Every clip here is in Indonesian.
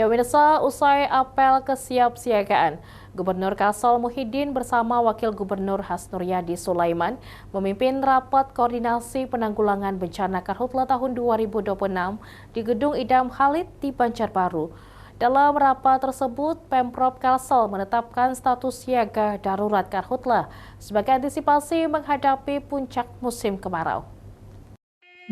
Ya pemirsa, usai apel kesiapsiagaan, Gubernur Kalsel Muhyiddin bersama Wakil Gubernur Hasnuryadi Sulaiman memimpin rapat koordinasi penanggulangan bencana Karhutla tahun 2026 di Gedung Idam Khalid di Banjarbaru. Dalam rapat tersebut, Pemprov Kalsel menetapkan status siaga darurat Karhutla sebagai antisipasi menghadapi puncak musim kemarau.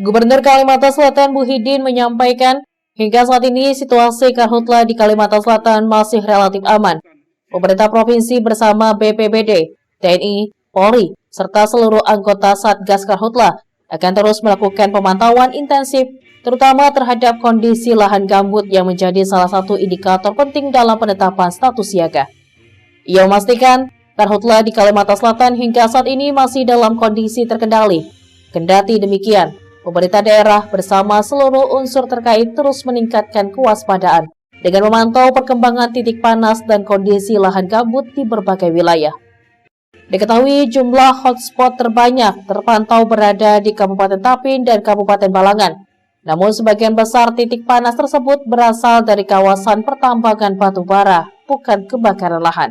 Gubernur Kalimantan Selatan Muhyiddin menyampaikan, hingga saat ini situasi Karhutla di Kalimantan Selatan masih relatif aman. Pemerintah provinsi bersama BPBD, TNI, Polri, serta seluruh anggota Satgas Karhutla akan terus melakukan pemantauan intensif, terutama terhadap kondisi lahan gambut yang menjadi salah satu indikator penting dalam penetapan status siaga. Ia memastikan Karhutla di Kalimantan Selatan hingga saat ini masih dalam kondisi terkendali. Kendati demikian, pemerintah daerah bersama seluruh unsur terkait terus meningkatkan kewaspadaan dengan memantau perkembangan titik panas dan kondisi lahan gambut di berbagai wilayah. Diketahui jumlah hotspot terbanyak terpantau berada di Kabupaten Tapin dan Kabupaten Balangan. Namun sebagian besar titik panas tersebut berasal dari kawasan pertambangan batu bara, bukan kebakaran lahan.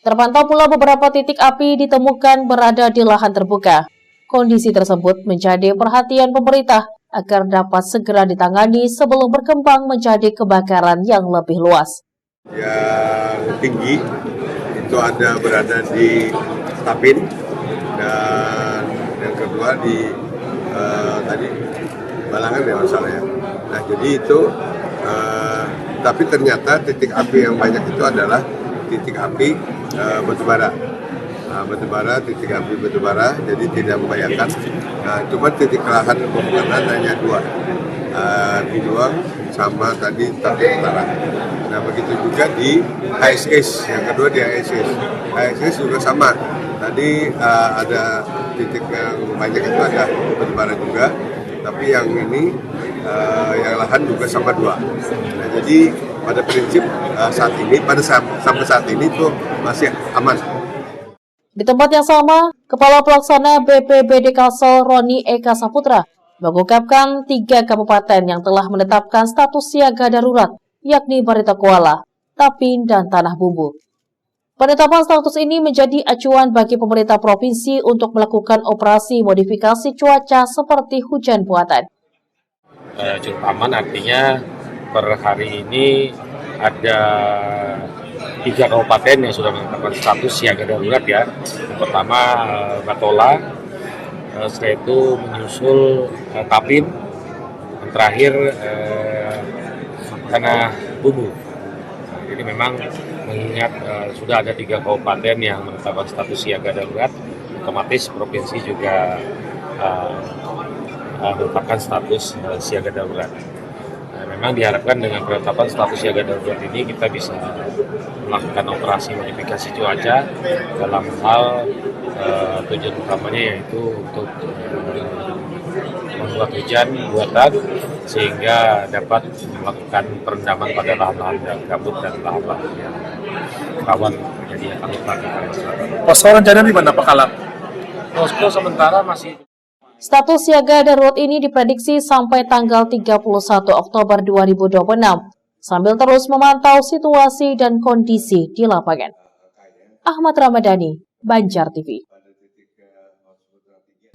Terpantau pula beberapa titik api ditemukan berada di lahan terbuka. Kondisi tersebut menjadi perhatian pemerintah agar dapat segera ditangani sebelum berkembang menjadi kebakaran yang lebih luas. Yang tinggi itu ada berada di Tapin dan yang kedua di tadi Balangan ya masalah ya. Nah jadi itu tapi ternyata titik api yang banyak itu adalah titik api batubara. Titik api batubara, jadi tidak membayangkan. Nah, cuma titik lahan pembukaan hanya dua, Biduang sama tadi Tapin Utara. Nah, begitu juga di HSS, yang kedua di HSS. HSS juga sama. Tadi ada titik yang banyak itu ada batubara juga, tapi yang ini yang lahan juga sama dua. Nah, jadi pada prinsip saat ini, sampai saat ini tuh masih aman. Di tempat yang sama, Kepala Pelaksana BPBD Kalsel Roni Eka Saputra mengungkapkan 3 kabupaten yang telah menetapkan status siaga darurat, yakni Barito Kuala, Tapin, dan Tanah Bumbu. Penetapan status ini menjadi acuan bagi pemerintah provinsi untuk melakukan operasi modifikasi cuaca seperti hujan buatan. Cukup aman artinya per hari ini ada 3 kabupaten yang sudah menetapkan status siaga darurat ya. Yang pertama Batola, setelah itu menyusul Tapin, yang terakhir Tanah Bumbu. Jadi memang mengingat sudah ada 3 kabupaten yang menetapkan status siaga darurat, otomatis provinsi juga menetapkan status siaga darurat. Memang diharapkan dengan penetapan status siaga darurat ini kita bisa melakukan operasi modifikasi cuaca dalam hal tujuan utamanya yaitu untuk membuat hujan buatan sehingga dapat melakukan perendaman pada lahan-lahan gambut dan lahan-lahan yang rawan terjadi karhutla di Kalimantan Selatan. Posko rencana di mana Pak Kalap? Posko sementara masih. Status siaga darurat ini diprediksi sampai tanggal 31 Oktober 2026, sambil terus memantau situasi dan kondisi di lapangan. Ahmad Ramadhani, Banjar TV.